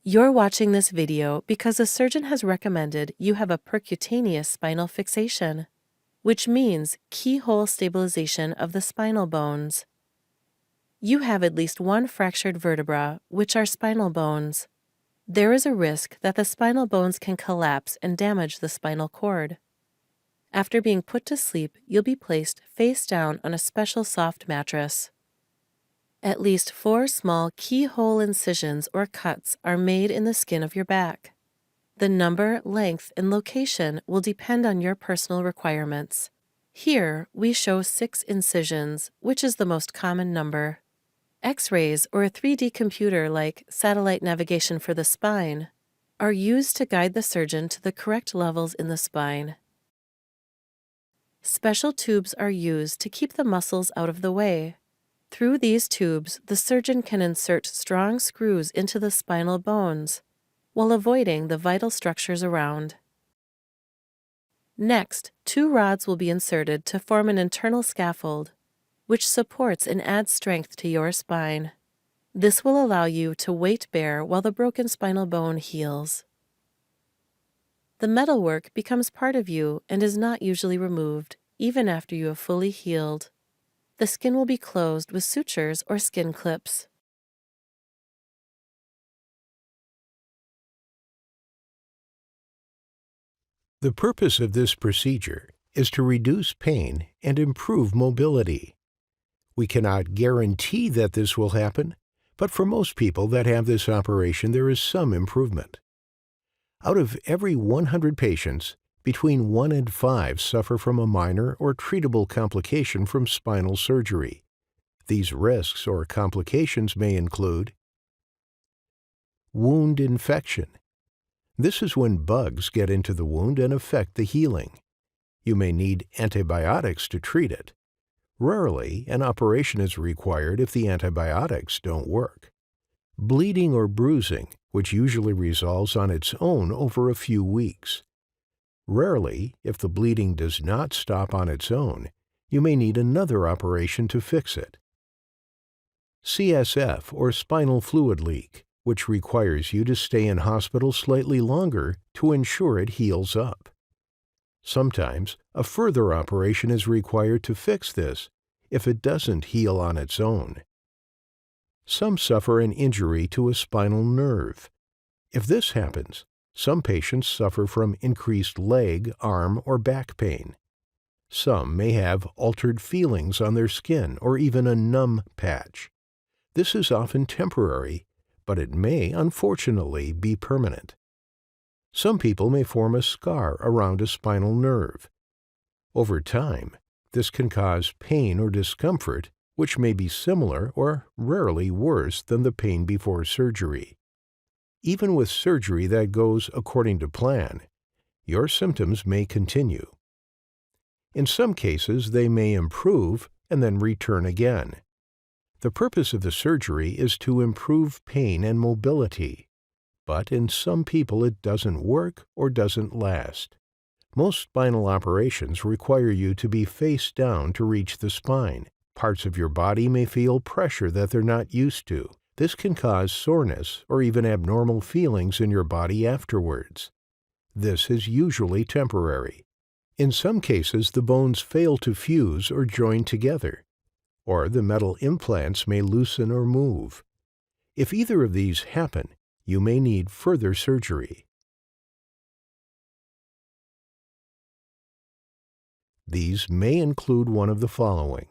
You're watching this video because a surgeon has recommended you have a percutaneous spinal fixation, which means keyhole stabilization of the spinal bones. You have at least one fractured vertebra, which are spinal bones. There is a risk that the spinal bones can collapse and damage the spinal cord. After being put to sleep, you'll be placed face down on a special soft mattress. At least 4 small keyhole incisions or cuts are made in the skin of your back. The number, length, and location will depend on your personal requirements. Here, we show 6 incisions, which is the most common number. X-rays or a 3D computer like satellite navigation for the spine are used to guide the surgeon to the correct levels in the spine. Special tubes are used to keep the muscles out of the way. Through these tubes, the surgeon can insert strong screws into the spinal bones, while avoiding the vital structures around. Next, 2 rods will be inserted to form an internal scaffold, which supports and adds strength to your spine. This will allow you to weight bear while the broken spinal bone heals. The metalwork becomes part of you and is not usually removed, even after you have fully healed. The skin will be closed with sutures or skin clips. The purpose of this procedure is to reduce pain and improve mobility. We cannot guarantee that this will happen, but for most people that have this operation, there is some improvement. Out of every 100 patients, between 1 and 5 suffer from a minor or treatable complication from spinal surgery. These risks or complications may include wound infection. This is when bugs get into the wound and affect the healing. You may need antibiotics to treat it. Rarely, an operation is required if the antibiotics don't work. Bleeding or bruising, which usually resolves on its own over a few weeks. Rarely, if the bleeding does not stop on its own, you may need another operation to fix it. CSF or spinal fluid leak, which requires you to stay in hospital slightly longer to ensure it heals up. Sometimes, a further operation is required to fix this if it doesn't heal on its own. Some suffer an injury to a spinal nerve. If this happens, some patients suffer from increased leg, arm, or back pain. Some may have altered feelings on their skin or even a numb patch. This is often temporary, but it may, unfortunately, be permanent. Some people may form a scar around a spinal nerve. Over time, this can cause pain or discomfort, which may be similar or rarely worse than the pain before surgery. Even with surgery that goes according to plan, your symptoms may continue. In some cases, they may improve and then return again. The purpose of the surgery is to improve pain and mobility, but in some people it doesn't work or doesn't last. Most spinal operations require you to be face down to reach the spine. Parts of your body may feel pressure that they're not used to. This can cause soreness or even abnormal feelings in your body afterwards. This is usually temporary. In some cases, the bones fail to fuse or join together, or the metal implants may loosen or move. If either of these happen, you may need further surgery. These may include one of the following: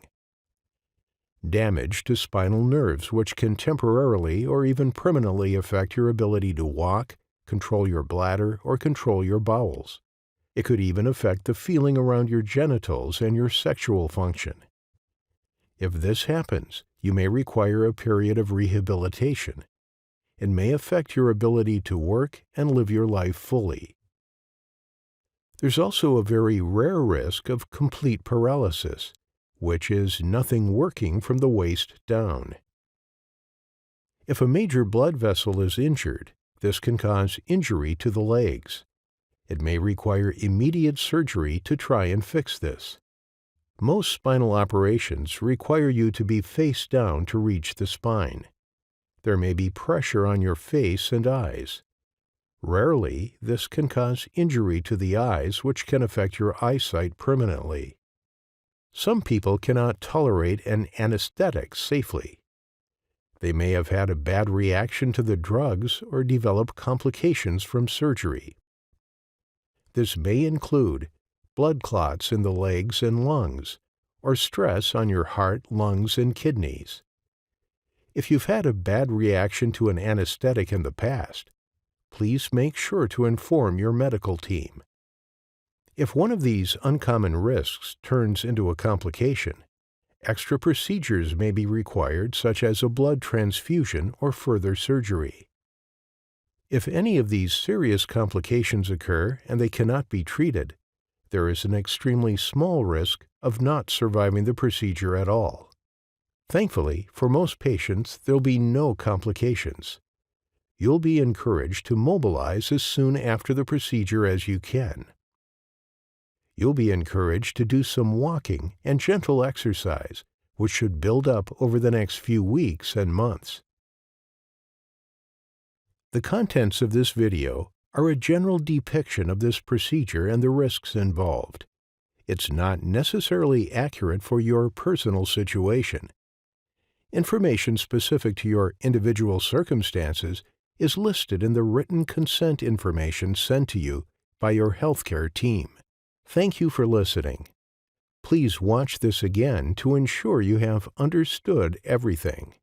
damage to spinal nerves, which can temporarily or even permanently affect your ability to walk, control your bladder, or control your bowels. It could even affect the feeling around your genitals and your sexual function. If this happens, you may require a period of rehabilitation. It may affect your ability to work and live your life fully. There's also a very rare risk of complete paralysis, which is nothing working from the waist down. If a major blood vessel is injured, this can cause injury to the legs. It may require immediate surgery to try and fix this. Most spinal operations require you to be face down to reach the spine. There may be pressure on your face and eyes. Rarely, this can cause injury to the eyes, which can affect your eyesight permanently. Some people cannot tolerate an anesthetic safely. They may have had a bad reaction to the drugs or develop complications from surgery. This may include blood clots in the legs and lungs, or stress on your heart, lungs, and kidneys. If you've had a bad reaction to an anesthetic in the past, please make sure to inform your medical team. If one of these uncommon risks turns into a complication, extra procedures may be required, such as a blood transfusion or further surgery. If any of these serious complications occur and they cannot be treated, there is an extremely small risk of not surviving the procedure at all. Thankfully, for most patients, there'll be no complications. You'll be encouraged to mobilize as soon after the procedure as you can. You'll be encouraged to do some walking and gentle exercise, which should build up over the next few weeks and months. The contents of this video are a general depiction of this procedure and the risks involved. It's not necessarily accurate for your personal situation. Information specific to your individual circumstances is listed in the written consent information sent to you by your healthcare team. Thank you for listening. Please watch this again to ensure you have understood everything.